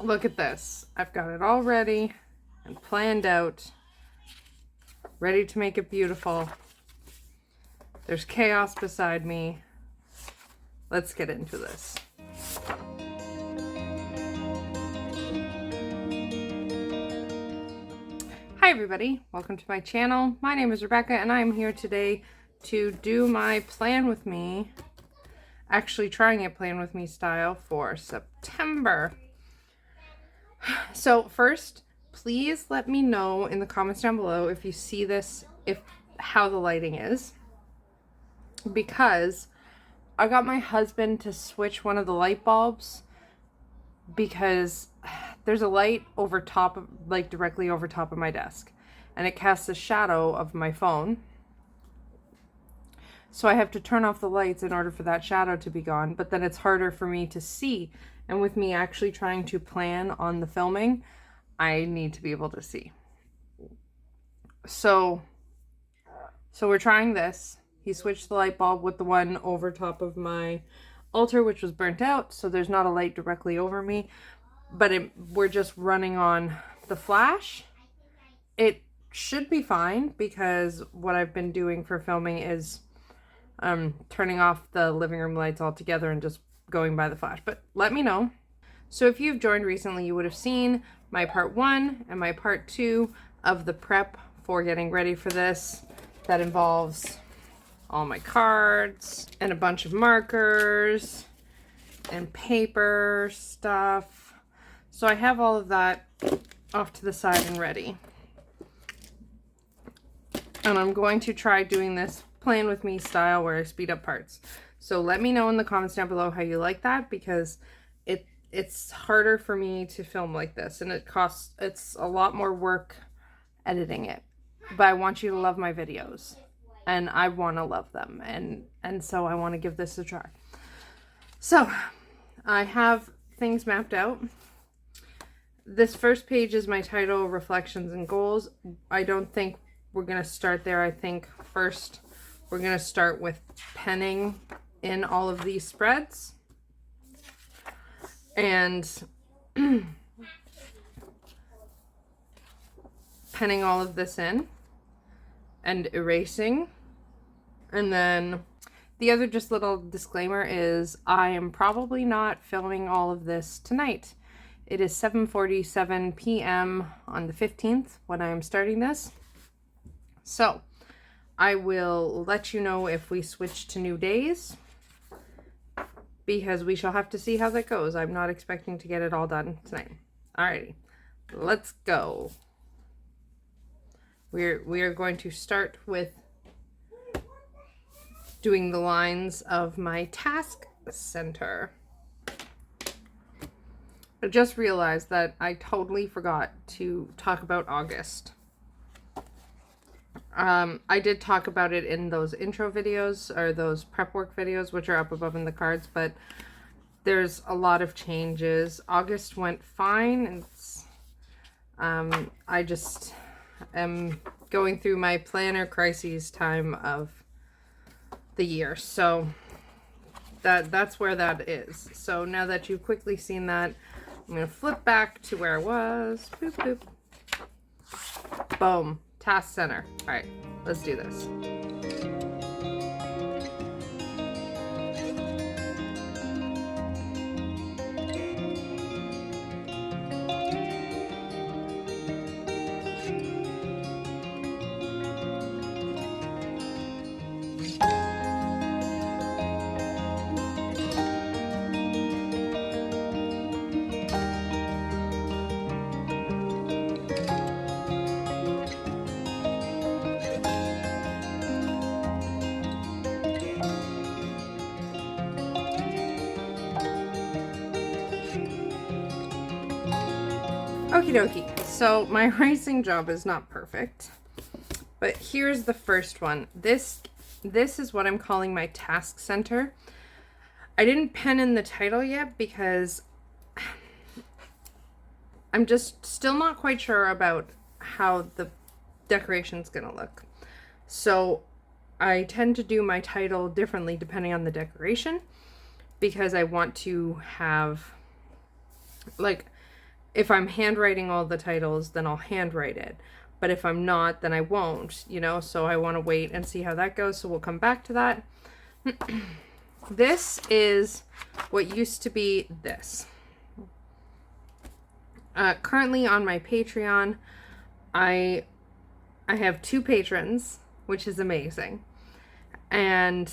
Look at this. I've got it all ready and planned out, ready to make it beautiful. There's chaos beside me. Let's get into this. Hi everybody, welcome to my channel. My name is Rebecca and I'm here today to do my plan with me, actually trying it plan with me style for September. So first, please let me know in the comments down below if you see this, how the lighting is, because I got my husband to switch one of the light bulbs because there's a light over top of, like directly over top of my desk, and it casts a shadow of my phone. So I have to turn off the lights in order for that shadow to be gone, but then it's harder for me to see. And with me actually trying to plan on the filming, I need to be able to see. So we're trying this. He switched the light bulb with the one over top of my altar, which was burnt out, so there's not a light directly over me, but we're just running on the flash. It should be fine because what I've been doing for filming is turning off the living room lights altogether and just going by the flash, but let me know. So if you've joined recently, you would have seen my part 1 and my part 2 of the prep for getting ready for this. That involves all my cards and a bunch of markers and paper stuff. So I have all of that off to the side and ready. And I'm going to try doing this plan with me style where I speed up parts. So let me know in the comments down below how you like that, because it's harder for me to film like this, and it's a lot more work editing it. But I want you to love my videos, and I want to love them, and so I want to give this a try. So I have things mapped out. This first page is my title, Reflections and Goals. I don't think we're going to start there. I think first we're going to start with penning in all of these spreads and penning all of this in and erasing. And then the other just little disclaimer is I am probably not filming all of this tonight. It is 7:47 p.m. on the 15th when I am starting this. So I will let you know if we switch to new days, because we shall have to see how that goes. I'm not expecting to get it all done tonight. Alrighty, let's go. We are going to start with doing the lines of my task center. I just realized that I totally forgot to talk about August. I did talk about it in those intro videos, or those prep work videos, which are up above in the cards, but there's a lot of changes. August went fine. It's, I just am going through my planner crises time of the year. So that's where that is. So now that you've quickly seen that, I'm going to flip back to where I was. Boop, boop. Boom. Task center. All right, let's do this. Okie dokie. So my racing job is not perfect, but here's the first one. This is what I'm calling my task center. I didn't pen in the title yet because I'm just still not quite sure about how the decoration's gonna look. So I tend to do my title differently depending on the decoration, because I want to have, like, if I'm handwriting all the titles, then I'll handwrite it. But if I'm not, then I won't, you know, so I want to wait and see how that goes. So we'll come back to that. This is what used to be this. Currently on my Patreon, I have 2 patrons, which is amazing. And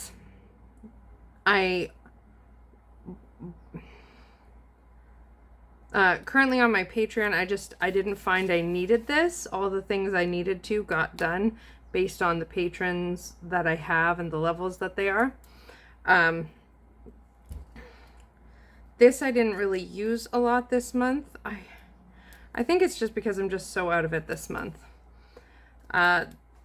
currently on my Patreon, I didn't find I needed this. All the things I needed to got done based on the patrons that I have and the levels that they are. This I didn't really use a lot this month. I think it's just because I'm just so out of it this month.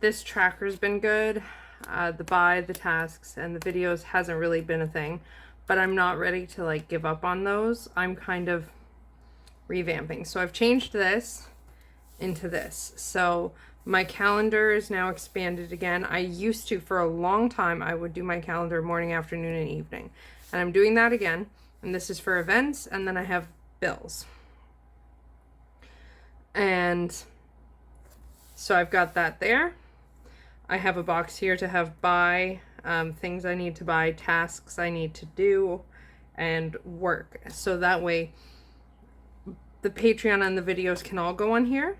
This tracker's been good. The tasks, and the videos hasn't really been a thing. But I'm not ready to like give up on those. I'm kind of revamping. So I've changed this into this. So my calendar is now expanded again. I used to, for a long time, I would do my calendar morning, afternoon, and evening. And I'm doing that again. And this is for events, and then I have bills. And so I've got that there. I have a box here to have buy, things I need to buy, tasks I need to do, and work. So that way the Patreon and the videos can all go on here.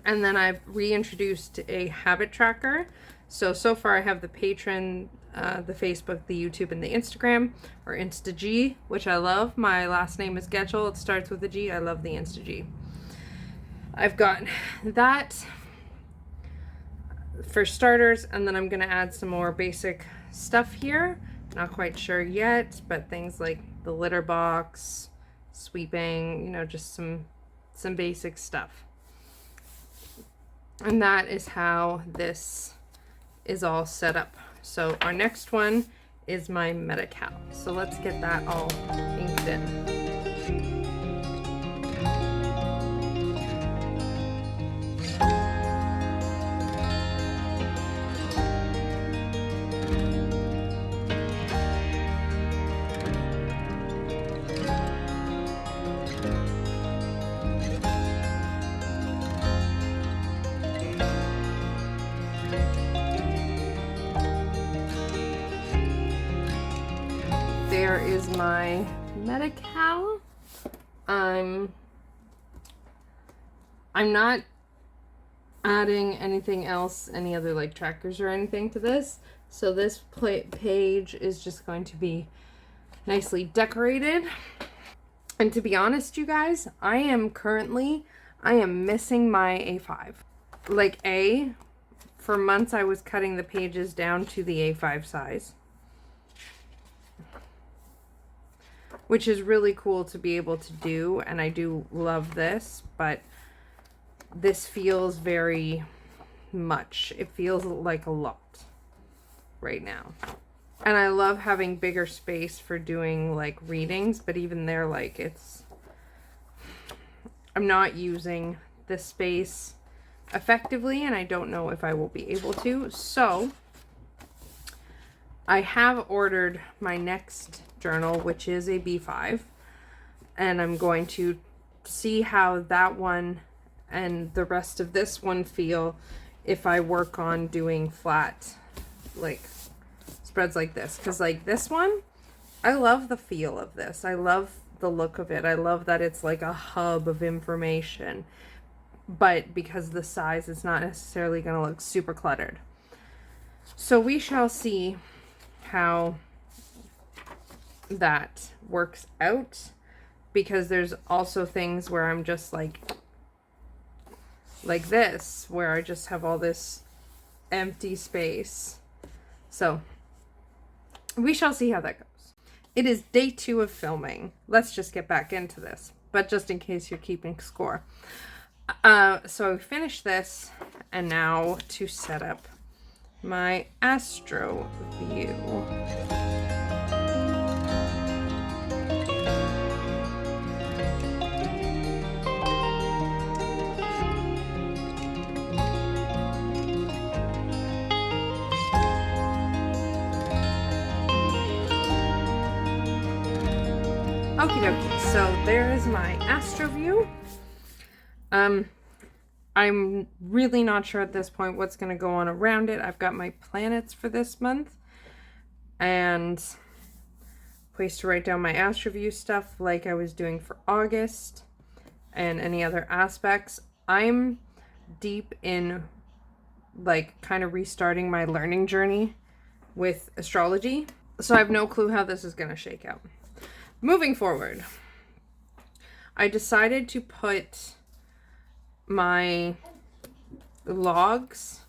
And then I've reintroduced a habit tracker. So far I have the Patreon, the Facebook, the YouTube, and the Instagram, or InstaG, which I love. My last name is Getchell. It starts with a G. I love the InstaG. I've got that for starters, and then I'm going to add some more basic stuff here. Not quite sure yet, but things like the litter box, sweeping, you know, just some basic stuff. And that is how this is all set up. So our next one is my Medi-Cal. So let's get that all inked in. There is my Medi-Cal. I'm not adding anything else, any other like trackers or anything to this. So this page is just going to be nicely decorated. And to be honest, you guys, I am missing my A5. Like for months I was cutting the pages down to the A5 size, which is really cool to be able to do, and I do love this, but this feels very much. It feels like a lot right now. And I love having bigger space for doing like readings, but even there, like I'm not using this space effectively, and I don't know if I will be able to. So I have ordered my next journal, which is a B5, and I'm going to see how that one and the rest of this one feel if I work on doing flat like spreads like this, because like this one, I love the feel of this. I love the look of it. I love that it's like a hub of information, but because the size, it's not necessarily going to look super cluttered. So we shall see how that works out, because there's also things where I'm just like this, where I just have all this empty space. So we shall see how that goes. It is day 2 of filming. Let's just get back into this, but just in case you're keeping score. So I finished this, and now to set up my astro view. Okie dokie, so there is my astro view. I'm really not sure at this point what's going to go on around it. I've got my planets for this month and place to write down my astro view stuff like I was doing for August and any other aspects. I'm deep in like kind of restarting my learning journey with astrology, so I have no clue how this is going to shake out. Moving forward, I decided to put my logs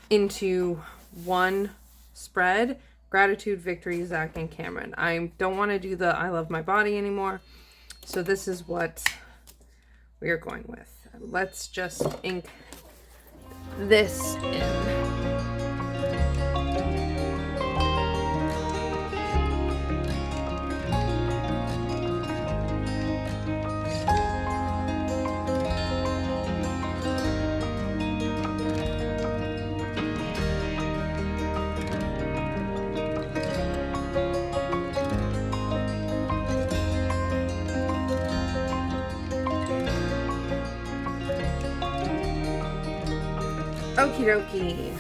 into one spread: gratitude, victory, Zach, and Cameron. I don't want to do the I love my body anymore, so this is what we are going with. Let's just ink this in. Okie dokie.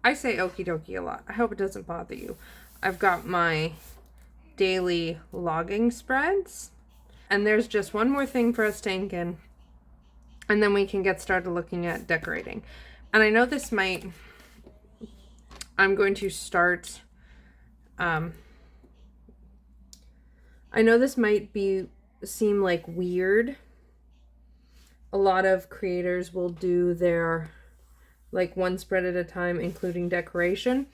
I say okie dokie a lot. I hope it doesn't bother you. I've got my daily logging spreads. And there's just one more thing for us to ink in. And then we can get started looking at decorating. And I know this might... I'm going to start... I know this might seem like weird. A lot of creators will do their like one spread at a time, including decoration.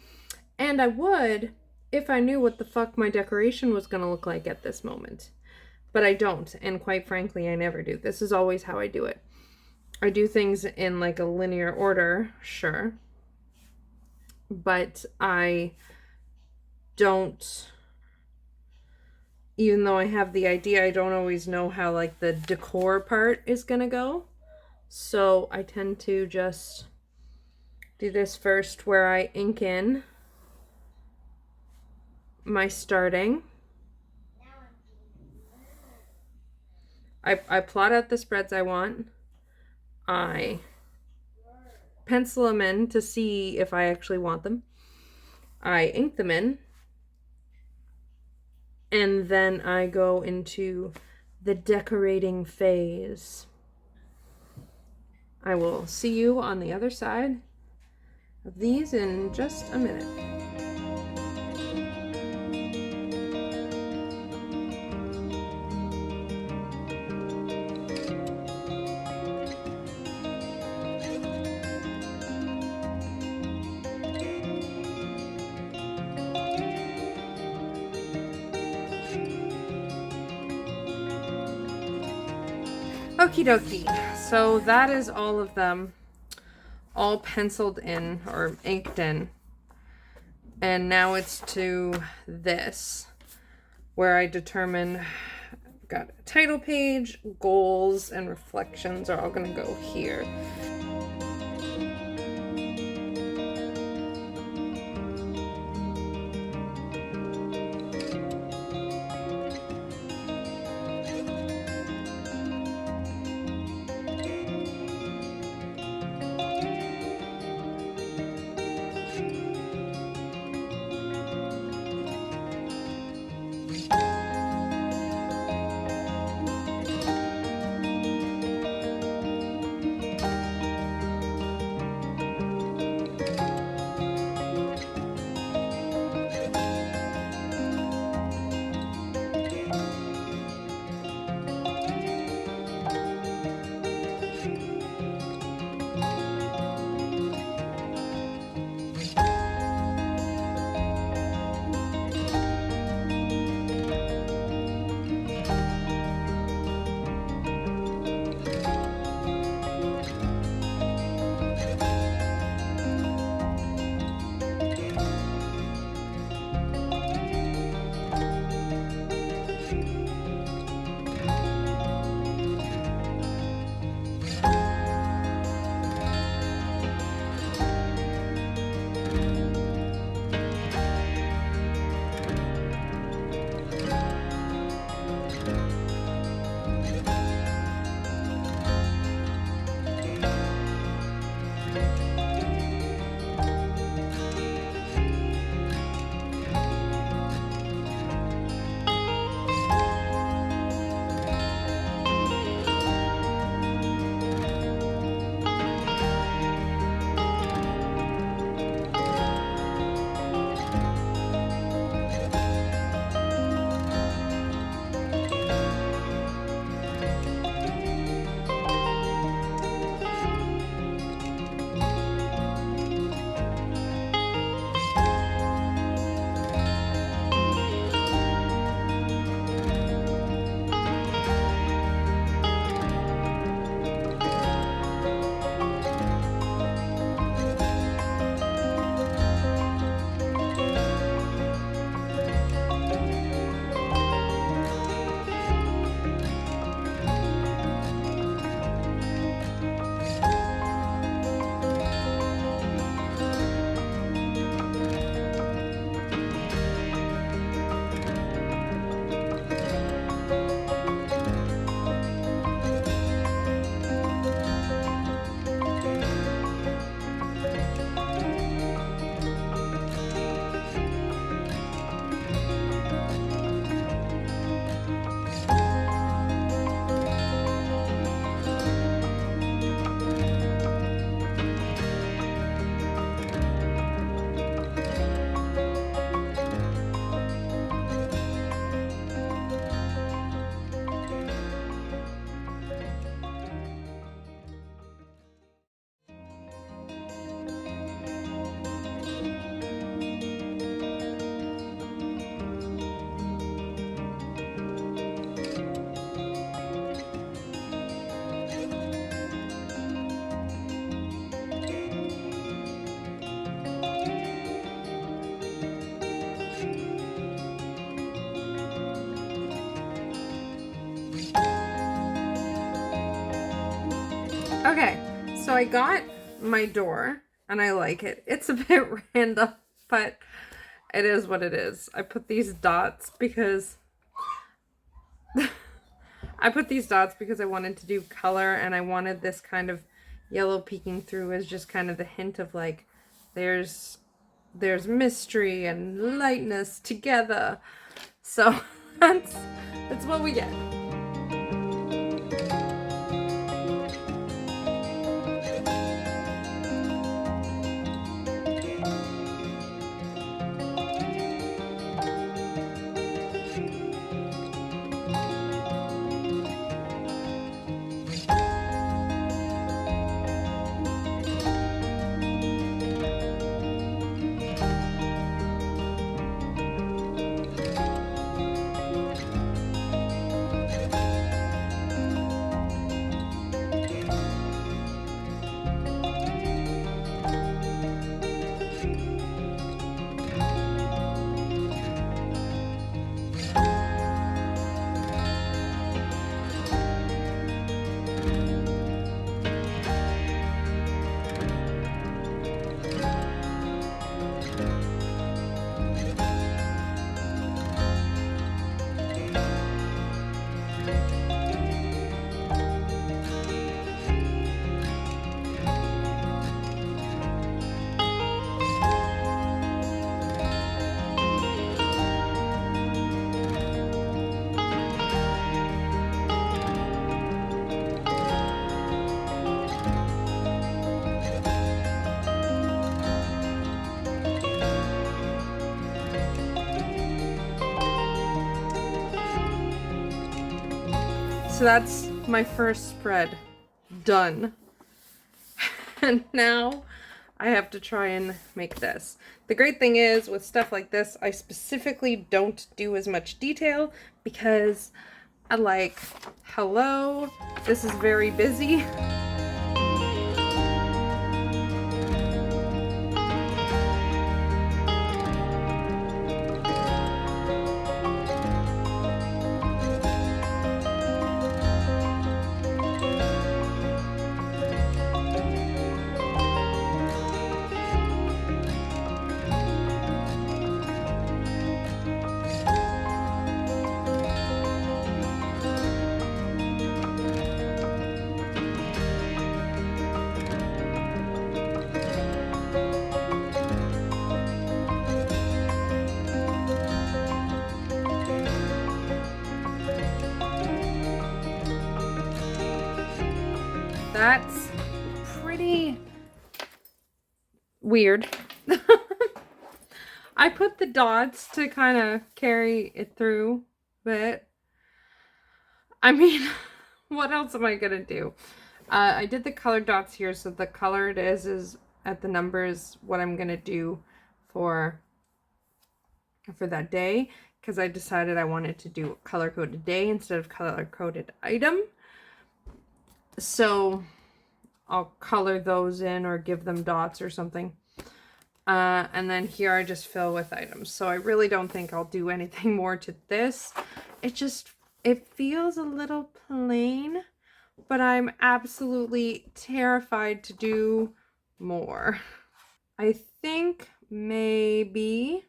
And I would if I knew what the fuck my decoration was going to look like at this moment. But I don't. And quite frankly, I never do. This is always how I do it. I do things in like a linear order, sure. But I don't... Even though I have the idea, I don't always know how like the decor part is gonna go. So I tend to just do this first where I ink in my starting. I plot out the spreads I want. I pencil them in to see if I actually want them. I ink them in. And then I go into the decorating phase. I will see you on the other side of these in just a minute. Okie dokie, so that is all of them all penciled in or inked in. And now it's to this, where I determine, got a title page, goals, and reflections are all gonna go here. I got my door and I like it. It's a bit random, but it is what it is. I put these dots because I wanted to do color, and I wanted this kind of yellow peeking through as just kind of the hint of like there's mystery and lightness together. So that's what we get. So that's my first spread done. And now I have to try and make this. The great thing is with stuff like this, I specifically don't do as much detail because I like, hello, this is very busy. That's pretty weird. I put the dots to kind of carry it through, but I mean, what else am I gonna do? I did the colored dots here, so the colored is at the numbers what I'm gonna do for that day, because I decided I wanted to do color-coded day instead of color-coded item. So I'll color those in or give them dots or something. And then here I just fill with items. So I really don't think I'll do anything more to this. It feels a little plain, but I'm absolutely terrified to do more. I think maybe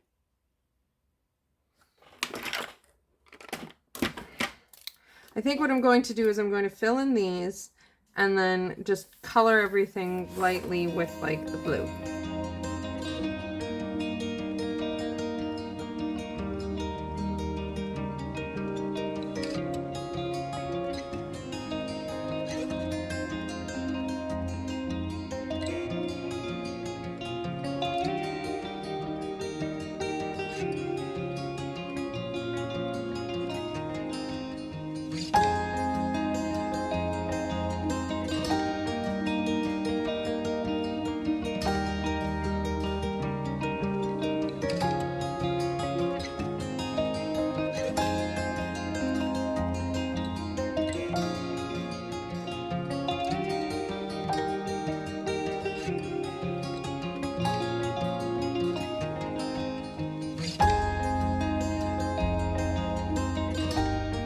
what I'm going to do is I'm going to fill in these and then just color everything lightly with like the blue.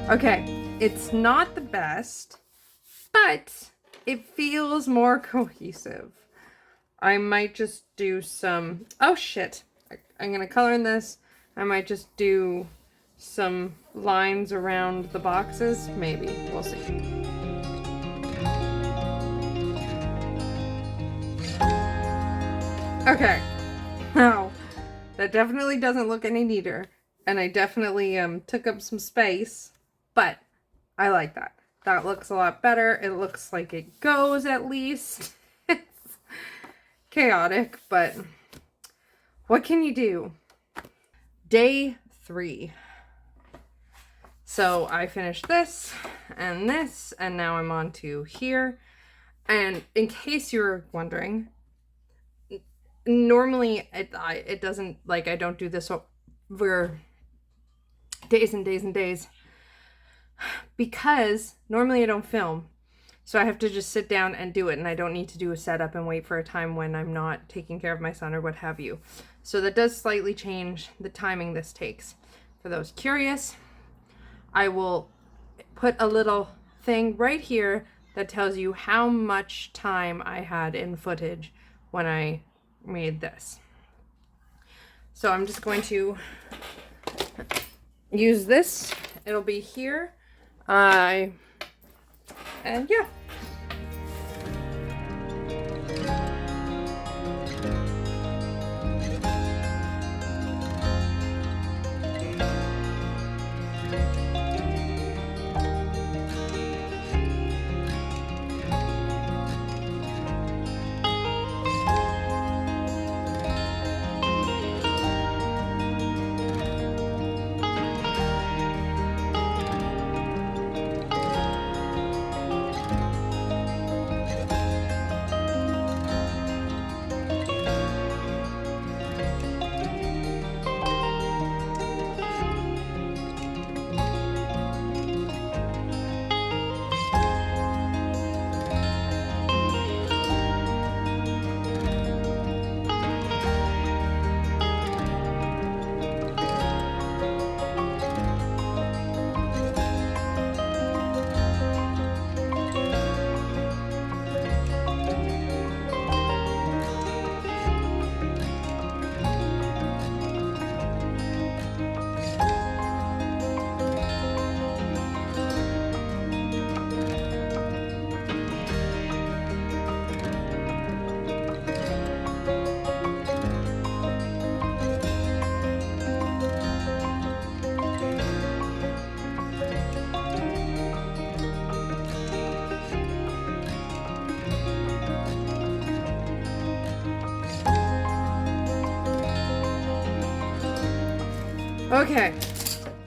Okay, it's not the best, but It feels more cohesive. I might just do some, oh shit. I'm gonna color in this. I might just do some lines around the boxes. Maybe, we'll see. Okay, now that definitely doesn't look any neater. And I definitely took up some space, but I like that. That looks a lot better. It looks like it goes at least. It's chaotic, but what can you do? Day 3. So I finished this, and now I'm on to here. And in case you're wondering, normally it doesn't, like, I don't do this over days and days and days, because normally I don't film. So I have to just sit down and do it, and I don't need to do a setup and wait for a time when I'm not taking care of my son or what have you. So that does slightly change the timing this takes. For those curious, I will put a little thing right here that tells you how much time I had in footage when I made this. So I'm just going to use this. It'll be here. And yeah. Okay,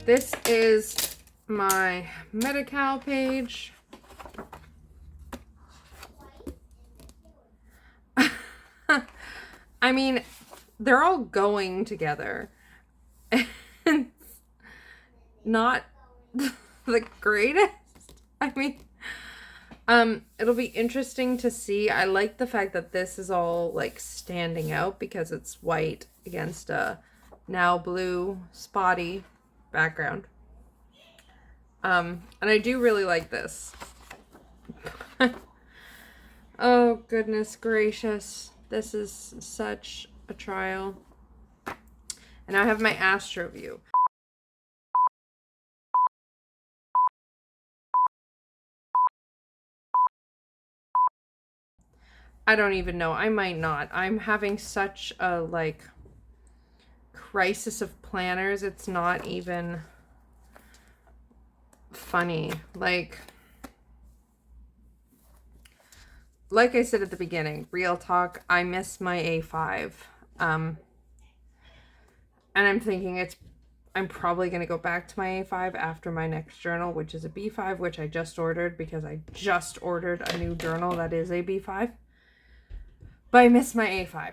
this is my Medi-Cal page. I mean, they're all going together. And not the greatest. I mean, it'll be interesting to see. I like the fact that this is all like standing out because it's white against a now blue spotty background. And I do really like this. Oh, goodness gracious. This is such a trial. And I have my Astro View. I don't even know. I might not. I'm having such a, like, crisis of planners. It's not even funny. Like I said at the beginning, real talk, I miss my A5. And I'm thinking I'm probably going to go back to my A5 after my next journal, which is a B5, which I just ordered because I just ordered a new journal that is a B5. But I miss my A5.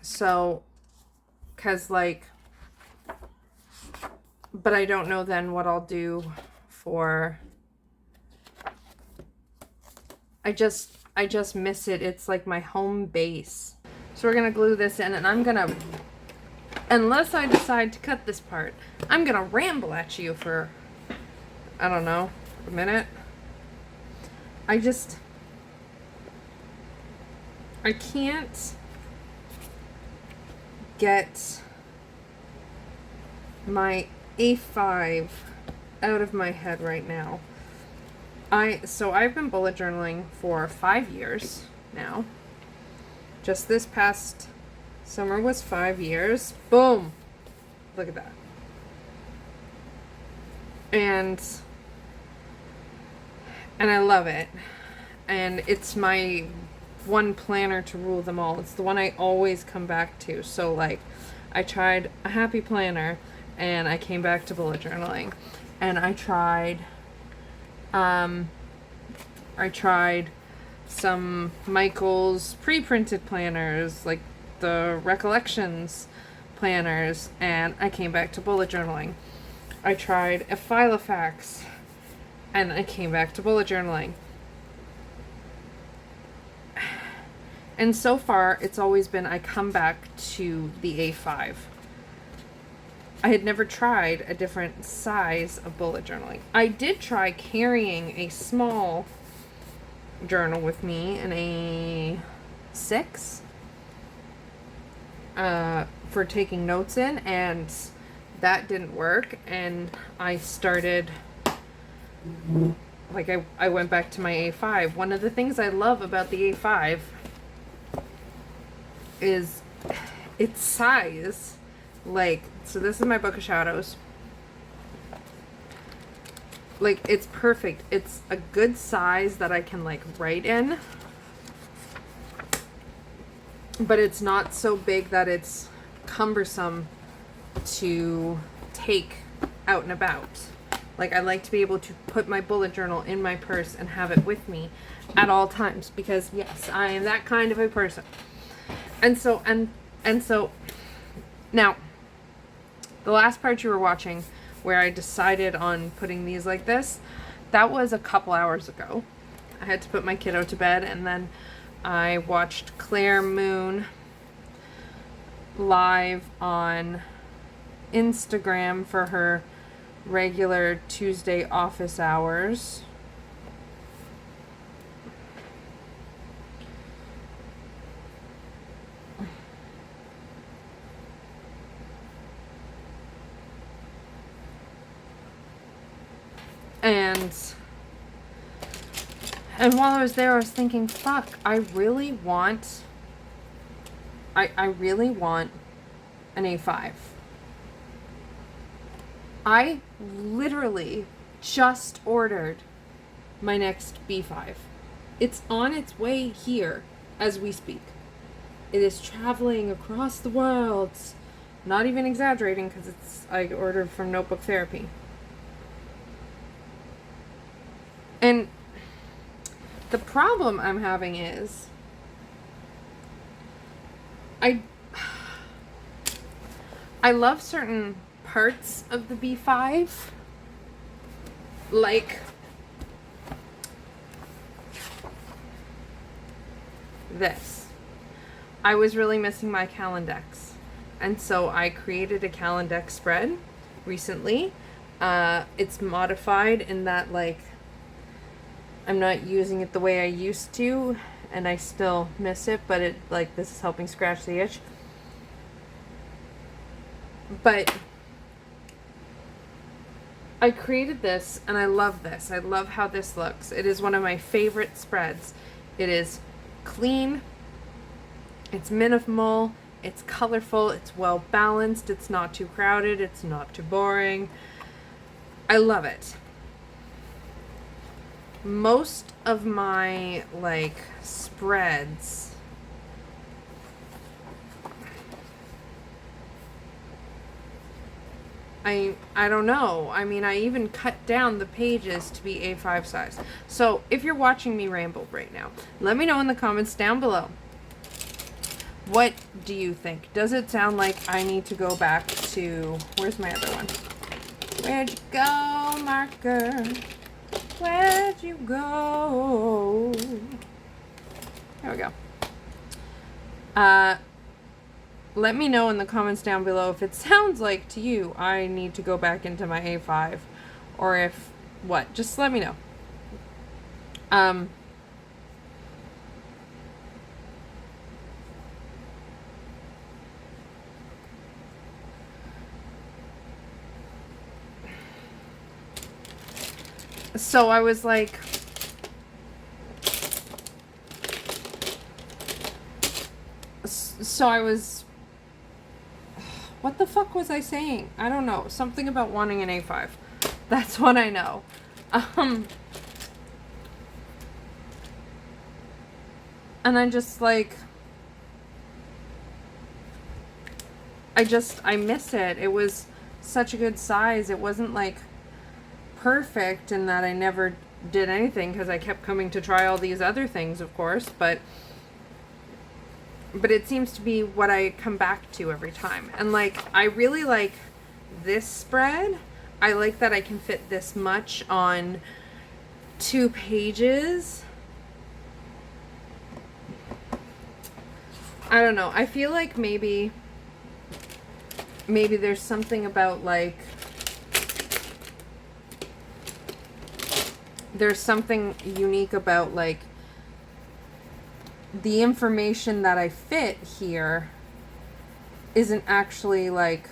So, because like, but I don't know then what I'll do for, I just miss it. It's like my home base. So we're going to glue this in, and I'm going to, unless I decide to cut this part, I'm going to ramble at you for, I don't know, a minute. I just, I can't get my A5 out of my head right now. So I've been bullet journaling for 5 years now. Just this past summer was 5 years. Boom! Look at that. And I love it. And it's my one planner to rule them all. It's the one I always come back to. So like, I tried a happy planner and I came back to bullet journaling. And I tried some Michael's pre-printed planners, like the Recollections planners, and I came back to bullet journaling. I tried a Filofax, and I came back to bullet journaling. And so far, it's always been I come back to the A5. I had never tried a different size of bullet journaling. I did try carrying a small journal with me in a 6 for taking notes in, and that didn't work, and I started, like, I went back to my A5. One of the things I love about the A5 is its size. Like, so this is my Book of Shadows. Like, it's perfect. It's a good size that I can, like, write in. But it's not so big that it's cumbersome to take out and about. Like, I like to be able to put my bullet journal in my purse and have it with me at all times. Because, yes, I am that kind of a person. And so, now, the last part you were watching, where I decided on putting these like this, that was a couple hours ago. I had to put my kiddo to bed, and then I watched Claire Moon live on Instagram for her regular Tuesday office hours. And while I was there, I was thinking, fuck, I really want an A5. I literally just ordered my next B5. It's on its way here as we speak. It is traveling across the world. Not even exaggerating, because I ordered from Notebook Therapy. And the problem I'm having is I love certain parts of the B5, like this. I was really missing my Calendex, and so I created a Calendex spread recently. It's modified in that, like, I'm not using it the way I used to, and I still miss it, but this is helping scratch the itch. But I created this, and I love this. I love how this looks. It is one of my favorite spreads. It is clean, it's minimal, it's colorful, it's well balanced, it's not too crowded, it's not too boring. I love it. Most of my, like, spreads I don't know. I mean, I even cut down the pages to be A5 size. So, if you're watching me ramble right now, let me know in the comments down below. What do you think? Does it sound like I need to go back to... Where's my other one? Where'd you go, marker? Where'd you go? There we go. Let me know in the comments down below if it sounds like to you I need to go back into my A5, or if what. Just let me know. Um, so I was like, what the fuck was I saying? I don't know. Something about wanting an A5. That's what I know. And I just like, I miss it. It was such a good size. It wasn't like perfect in that I never did anything because I kept coming to try all these other things, of course, but it seems to be what I come back to every time. And like, I really like this spread. I like that I can fit this much on 2 pages. I don't know. I feel like maybe there's something about like, there's something unique about like the information that I fit here isn't actually like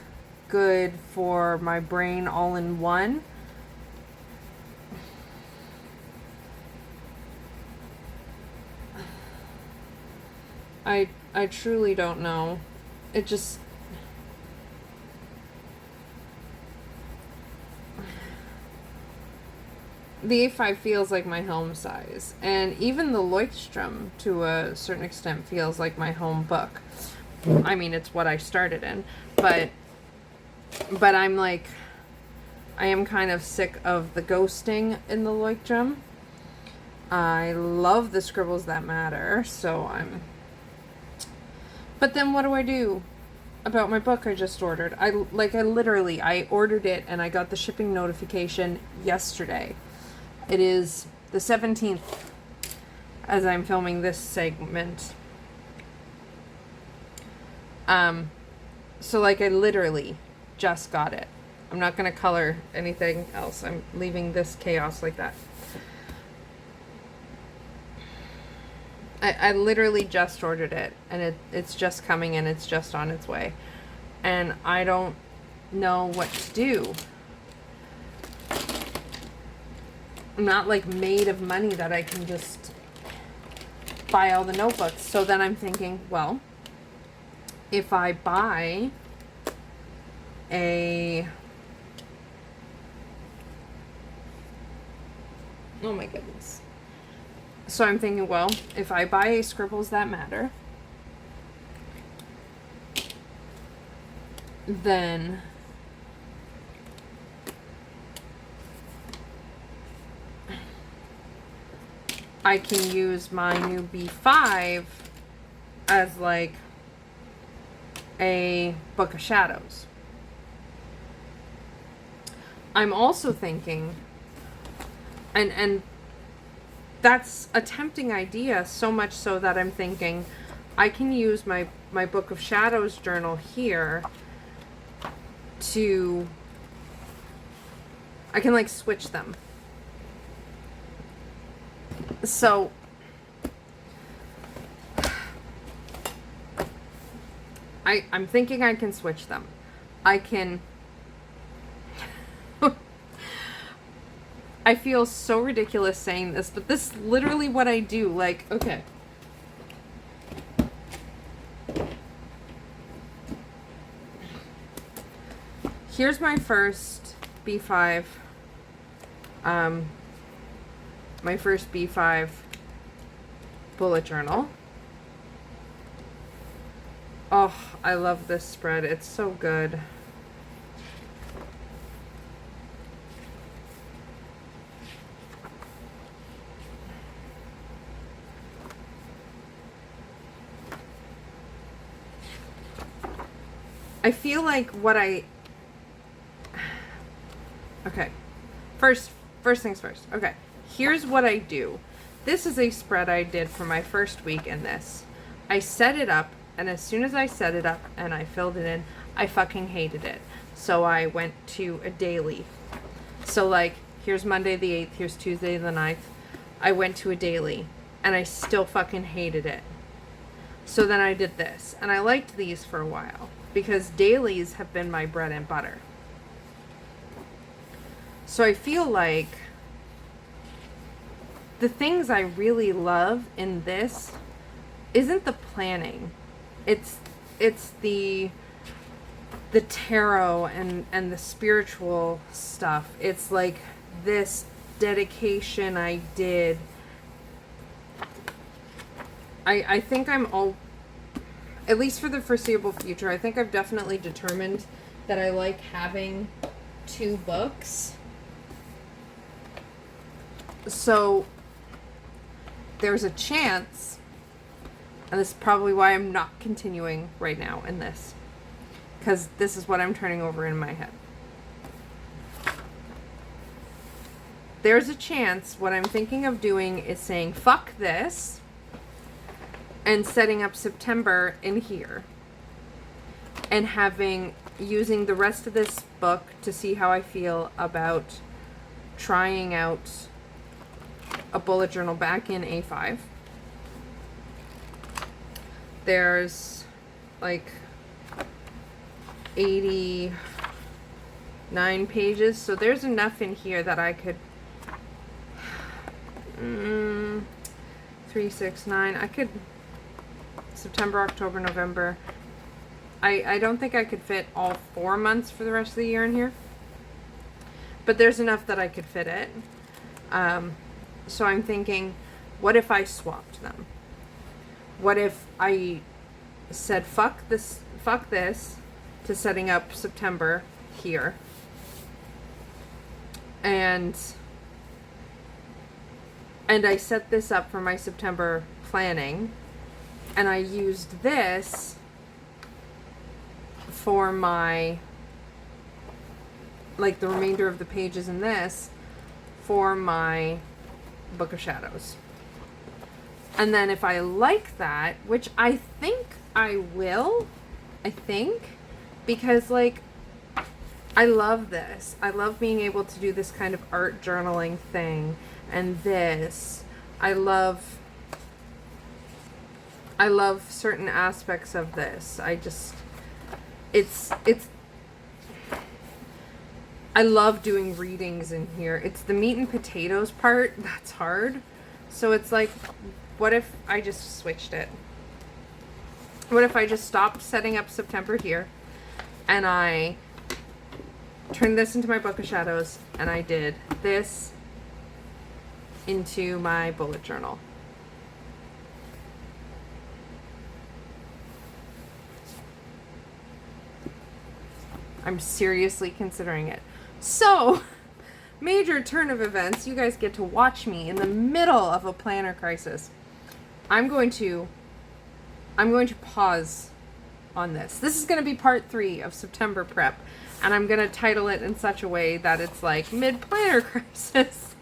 good for my brain all in one. I truly don't know. It just, the A5 feels like my home size, and even the Leuchtturm to a certain extent feels like my home book. I mean, it's what I started in, but I'm like, I am kind of sick of the ghosting in the Leuchtturm. I love the scribbles that matter, so but then what do I do about my book I just ordered? I literally, I ordered it and I got the shipping notification yesterday. It is the 17th as I'm filming this segment. So like, I literally just got it. I'm not going to color anything else. I'm leaving this chaos like that. I literally just ordered it, and it's just coming in. It's just on its way. And I don't know what to do. I'm not like made of money that I can just buy all the notebooks. So then I'm thinking, well, if I buy oh my goodness. So I'm thinking, well, if I buy a Scribbles That Matter, then I can use my new B5 as like a Book of Shadows. I'm also thinking, and that's a tempting idea, so much so that I'm thinking I can use my Book of Shadows journal here to, I can like switch them. So I'm thinking I can switch them. I can I feel so ridiculous saying this, but this is literally what I do. Like, okay. Here's my first B5. My first B5 bullet journal. Oh, I love this spread. It's so good. I feel like okay, first things first. Okay, here's what I do. This is a spread I did for my first week in this. I set it up, and as soon as I set it up and I filled it in, I fucking hated it. So I went to a daily. So like, here's Monday the 8th, here's Tuesday the 9th. I went to a daily and I still fucking hated it. So then I did this, and I liked these for a while because dailies have been my bread and butter. So I feel like the things I really love in this isn't the planning. It's the tarot and the spiritual stuff. It's like this dedication I did. I think I'm all, at least for the foreseeable future, I think I've definitely determined that I like having 2 books. So there's a chance, and this is probably why I'm not continuing right now in this, because this is what I'm turning over in my head. There's a chance what I'm thinking of doing is saying fuck this and setting up September in here and using the rest of this book to see how I feel about trying out a bullet journal back in A5. There's like 89 pages, so there's enough in here that I could 3, 6, 9, I could September, October, November. I don't think I could fit all 4 months for the rest of the year in here, but there's enough that I could fit it. So I'm thinking, what if I swapped them? What if I said fuck this to setting up September here, and I set this up for my September planning, and I used this for my, like, the remainder of the pages in this for my Book of Shadows. And then if I like that, which I think I will, because, like, I love this. I love being able to do this kind of art journaling thing. And this, I love certain aspects of this. I love doing readings in here. It's the meat and potatoes part that's hard. So it's like, what if I just switched it? What if I just stopped setting up September here and I turned this into my Book of Shadows and I did this into my bullet journal? I'm seriously considering it. So, major turn of events. You guys get to watch me in the middle of a planner crisis. I'm going to pause on this. This is going to be part 3 of September prep, and I'm going to title it in such a way that it's like mid-planner crisis.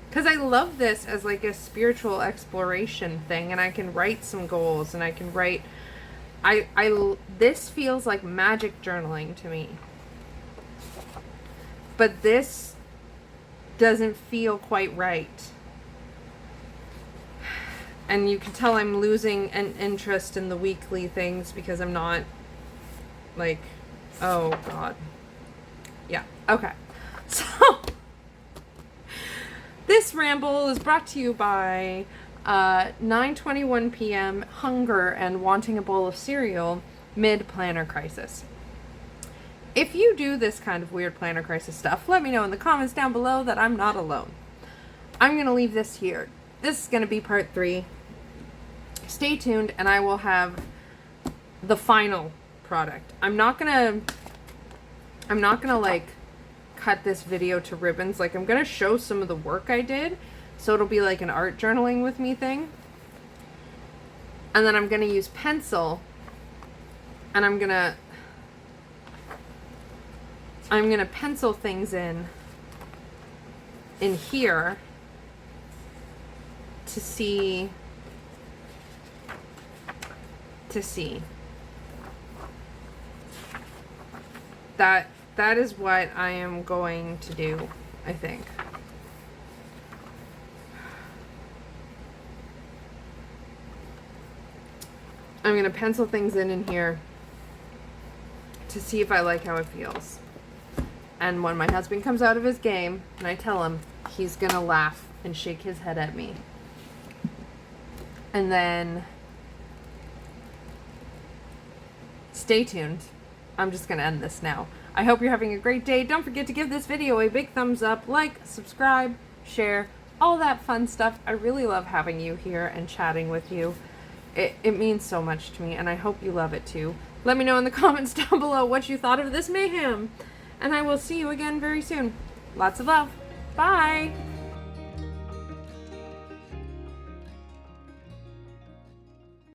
Because I love this as like a spiritual exploration thing, and I can write some goals, and I can write... this feels like magic journaling to me. But this doesn't feel quite right. And you can tell I'm losing an interest in the weekly things because I'm not, like, oh God. Yeah, okay. So, this ramble is brought to you by 9:21 p.m. hunger and wanting a bowl of cereal mid-planner crisis. If you do this kind of weird planner crisis stuff, let me know in the comments down below that I'm not alone. I'm going to leave this here. This is going to be part 3. Stay tuned and I will have the final product. I'm not going to like cut this video to ribbons. Like, I'm going to show some of the work I did. So it'll be like an art journaling with me thing. And then I'm going to use pencil. And I'm going to pencil things in here to see that is what I am going to do, I think. I'm going to pencil things in here to see if I like how it feels. And when my husband comes out of his game and I tell him, he's going to laugh and shake his head at me. And then stay tuned. I'm just going to end this now. I hope you're having a great day. Don't forget to give this video a big thumbs up, like, subscribe, share, all that fun stuff. I really love having you here and chatting with you. It means so much to me, and I hope you love it too. Let me know in the comments down below what you thought of this mayhem. And I will see you again very soon. Lots of love. Bye!